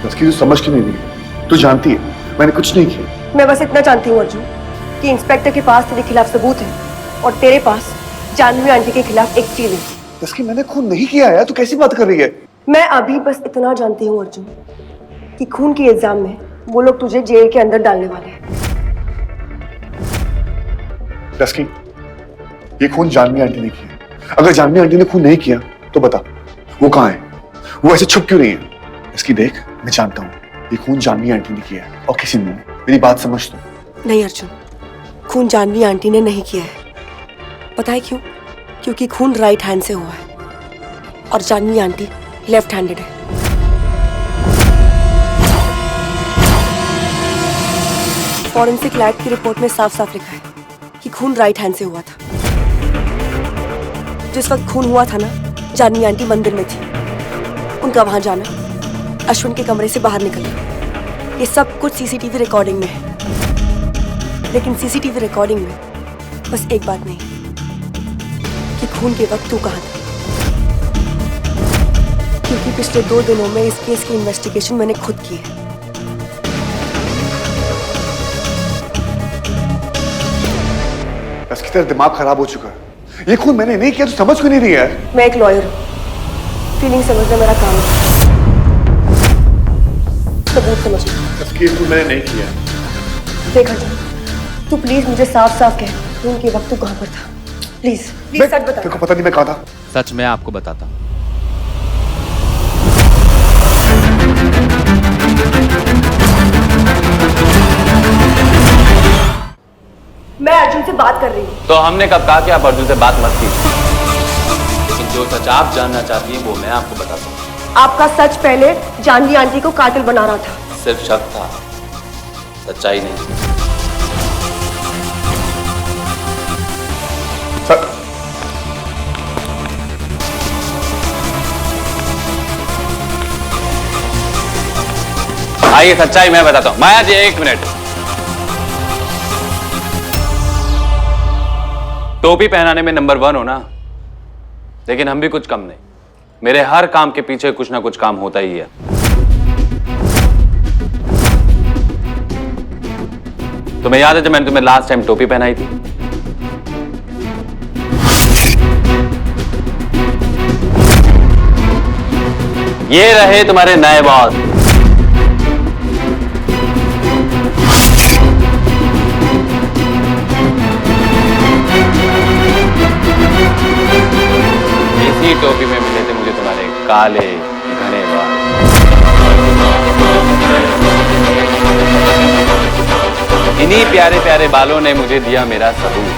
उसकी तू समझ क्यों नहीं रही है? तू जानती है मैंने कुछ नहीं किया। मैं बस इतना जानती हूँ अर्जुन कि इंस्पेक्टर के पास तेरे खिलाफ सबूत है और तेरे पास जानवी आंटी के खिलाफ एक चीज है। तस्की मैंने खून नहीं किया है, तू कैसी बात कर रही है? मैं अभी बस इतना जानती हूँ अर्जुन कि खून के इल्जाम में वो लोग तुझे जेल के अंदर डालने वाले हैं। तस्की ये खून जानवी आंटी ने किया। अगर जानवी आंटी ने खून नहीं किया तो बता वो कहाँ है? वो ऐसे छुप क्यों रही है? इसकी देख, मैं जानता हूँ ये खून जानवी आंटी ने किया है और किसी ने। मेरी बात समझ तो। नहीं अर्जुन, खून जानवी आंटी ने नहीं किया है। पता है क्यों? क्योंकि खून राइट हैंड से हुआ है और जानवी आंटी लेफ्ट हैंडेड है। फॉरेंसिक लैब की रिपोर्ट में साफ साफ लिखा है कि खून राइट हैंड से हुआ था। जिस वक्त खून हुआ था ना, जानवी आंटी मंदिर में थी। उनका वहां जाना, अश्विन के कमरे से बाहर निकलना, ये सब कुछ सीसीटीवी रिकॉर्डिंग में है। लेकिन सीसीटीवी रिकॉर्डिंग में बस एक बात नहीं कि खून के वक्त तू कहाँ था। क्योंकि पिछले 2 दिनों में इस केस की इन्वेस्टिगेशन मैंने खुद की है। तस्की तेरा दिमाग खराब हो चुका है। ये खून मैंने नहीं किया, तू समझ क्यों नहीं रही है? मैं एक लॉयर हूँ, फीलिंग समझना मेरा काम है। सबूत समझना। तस्की ये खून मैंने नहीं किया। देख अर्जुन, तू प्लीज मुझे साफ साफ कह खून के वक्त तू कहाँ पर था। प्लीज सच बता। तेरे को पता नहीं मैं कहाँ था? सच मैं आपको बताता हूँ। मैं अर्जुन से बात कर रही हूँ। तो हमने कब कहा कि आप अर्जुन से बात मत कीजिए, लेकिन जो सच आप जानना चाहती हैं वो मैं आपको बताता हूँ। आपका सच पहले जानवी आंटी को कातिल बना रहा था। सिर्फ शक था, सच्चाई नहीं। आइए सच्चाई मैं बताता हूँ। माया जी 1 मिनट। टोपी पहनाने में नंबर 1 हो ना, लेकिन हम भी कुछ कम नहीं। मेरे हर काम के पीछे कुछ ना कुछ काम होता ही है। तुम्हें याद है जब मैंने तुम्हें लास्ट टाइम टोपी पहनाई थी? ये रहे तुम्हारे नए बॉस। इसी टोपी में मिले थे मुझे तुम्हारे काले घने बाल। इन्हीं प्यारे प्यारे बालों ने मुझे दिया मेरा सबूत।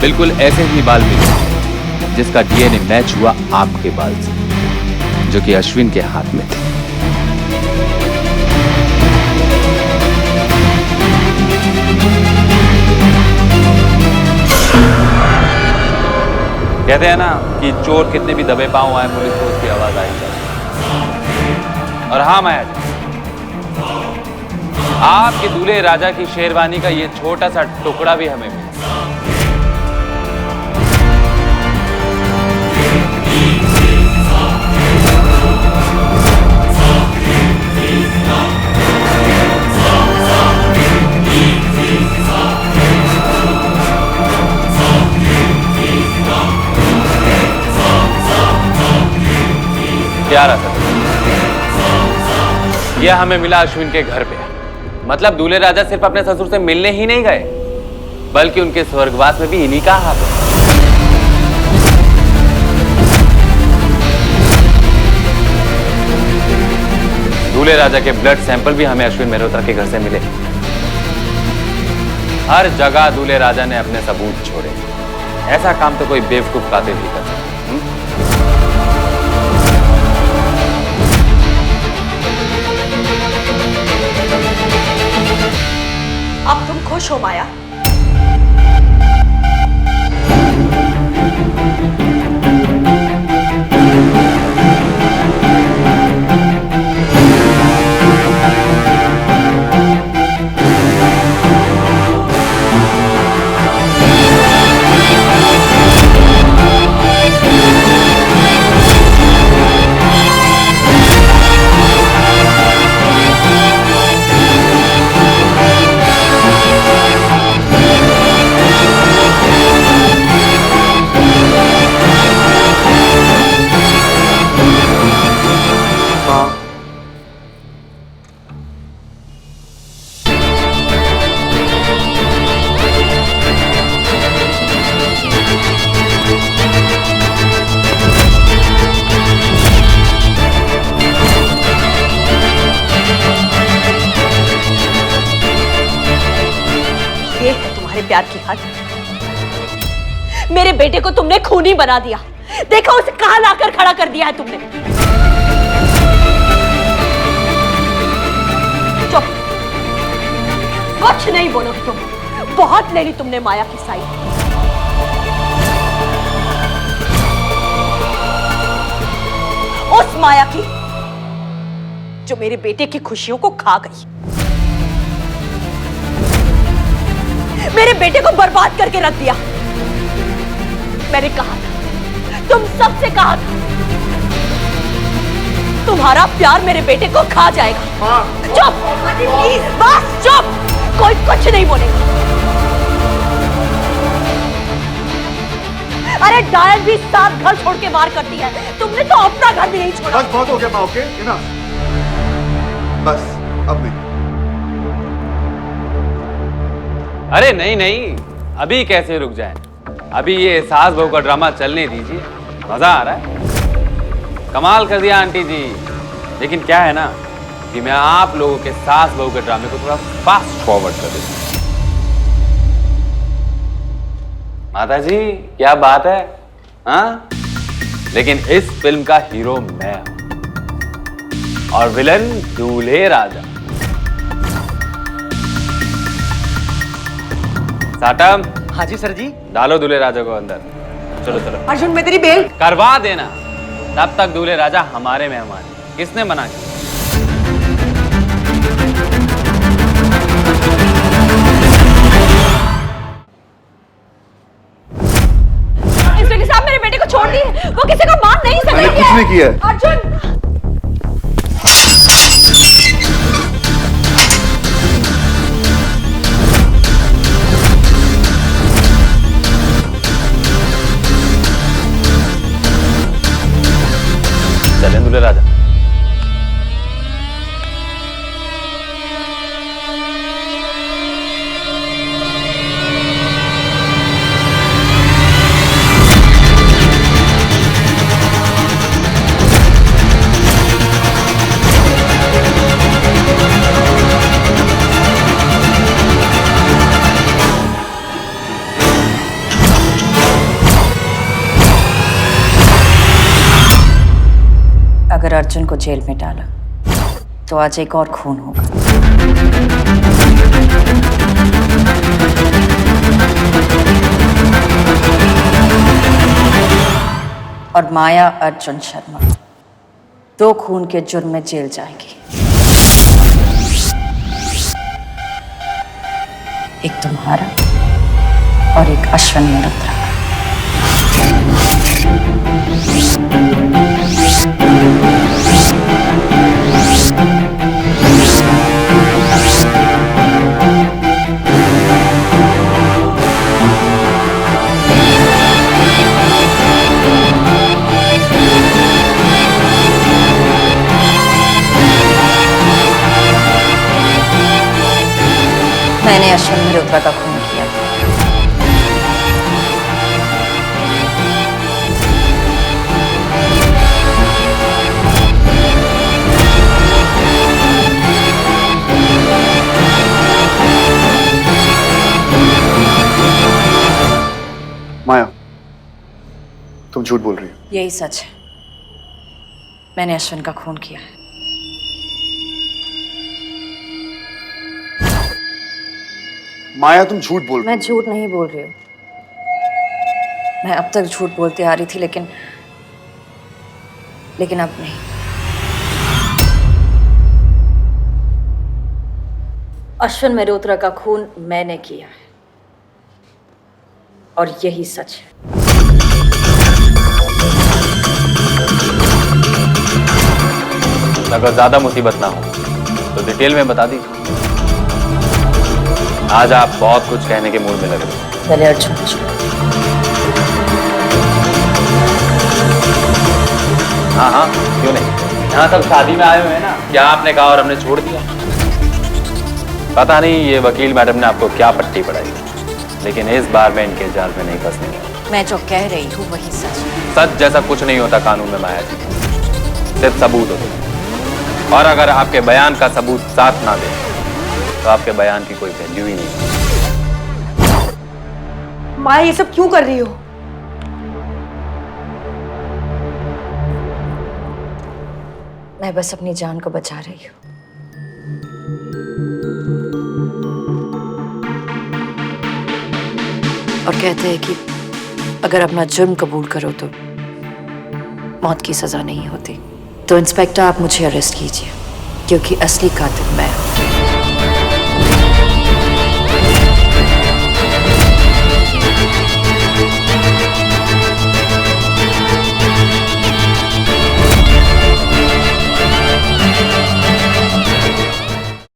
बिल्कुल ऐसे ही बाल मिले जिसका डीएनए मैच हुआ आपके बाल से, जो कि अश्विन के हाथ में थे। कहते हैं ना कि चोर कितने भी दबे पांव आए, पुलिस को उसकी आवाज आई जाती। और हाँ माया जी, आपके दूल्हे राजा की शेरवानी का ये छोटा सा टुकड़ा भी हमें मिला। प्यारा सा यह हमें मिला अश्विन के घर पे। मतलब दूल्हे राजा सिर्फ अपने ससुर से मिलने ही नहीं गए, बल्कि उनके स्वर्गवास में भी इन्हीं का हाथ है। दूल्हे राजा के ब्लड सैंपल भी हमें अश्विन मेहरोत्रा के घर से मिले। हर जगह दूल्हे राजा ने अपने सबूत छोड़े। ऐसा काम तो कोई बेवकूफ कातिल ही कर सकता। अब तुम खुश हो माया? प्यार की हद। मेरे बेटे को तुमने खूनी बना दिया। देखो उसे कहां लाकर खड़ा कर दिया है तुमने। चुप, कुछ नहीं बोलोगे तुम। बहुत ले ली तुमने माया की साइड। उस माया की जो मेरे बेटे की खुशियों को खा गई, मेरे बेटे को बर्बाद करके रख दिया। मैंने कहा था, तुम सबसे कहा था, तुम्हारा प्यार मेरे बेटे को खा जाएगा। चुप, प्लीज बस चुप, कोई कुछ नहीं बोलेगा। अरे डायन भी 7 घर छोड़ के वार करती है, तुमने तो अपना घर भी नहीं छोड़ा। बस बहुत हो गया माँ, ओके इनफ, बस अब नहीं। अरे नहीं नहीं, अभी कैसे रुक जाएं? अभी ये सास बहू का ड्रामा चलने दीजिए, मजा आ रहा है। कमाल कर दिया आंटी जी। लेकिन क्या है ना कि मैं आप लोगों के सास बहू के ड्रामे को थोड़ा फास्ट फॉरवर्ड कर देता हूं। माता जी क्या बात है, हाँ? लेकिन इस फिल्म का हीरो मैं हूं और विलन दूल्हे राजा। साटम। हाँ जी सर जी। डालो दूल्हे राजा को अंदर। चलो चलो। अर्जुन मैं तेरी बेल करवा देना, तब तक दूल्हे राजा हमारे मेहमान। किसने मना किया? इंस्पेक्टर साहब मेरे बेटे को छोड़ दिए, वो किसी को मार नहीं सकते। मैंने कुछ नहीं किया है। अर्जुन, चलें दूल्हे राजा। अगर अर्जुन को जेल में डाला तो आज एक और खून होगा। और माया अर्जुन शर्मा 2 खून के जुर्म में जेल जाएगी। एक तुम्हारा और एक अश्विन मल्होत्रा। मैंने अश्विन मल्होत्रा का खून किया। माया तुम झूठ बोल रही हो। यही सच है, मैंने अश्विन का खून किया है। माया तुम झूठ बोल रही मैं झूठ नहीं बोल रही हूँ। मैं अब तक झूठ बोलती आ रही थी, लेकिन अब नहीं। अश्विन मल्होत्रा का खून मैंने किया है और यही सच है। अगर ज्यादा मुसीबत ना हो तो डिटेल में बता दीजिए। आज आप बहुत कुछ कहने के मूड में लग रहे हैं। पहले अर्जुन को छोड़ो। हाँ हाँ क्यों नहीं, यहाँ सब शादी में आए हुए हैं ना। क्या आपने कहा और हमने छोड़ दिया? पता नहीं ये वकील मैडम ने आपको क्या पट्टी पढ़ाई, लेकिन इस बार मैं इनके जाल में नहीं फंसने वाला। मैं जो कह रही हूँ वही सच है। सच जैसा कुछ नहीं होता कानून में माया जी, सिर्फ सबूत होते हैं। और अगर आपके बयान का सबूत साथ ना दे तो आपके बयान की कोई वैल्यू ही नहीं। माया ये सब क्यों कर रही हो? मैं बस अपनी जान को बचा रही हूँ। और कहते हैं कि अगर अपना जुर्म कबूल करो तो मौत की सजा नहीं होती। तो इंस्पेक्टर आप मुझे अरेस्ट कीजिए, क्योंकि असली कातिल मैं हूं।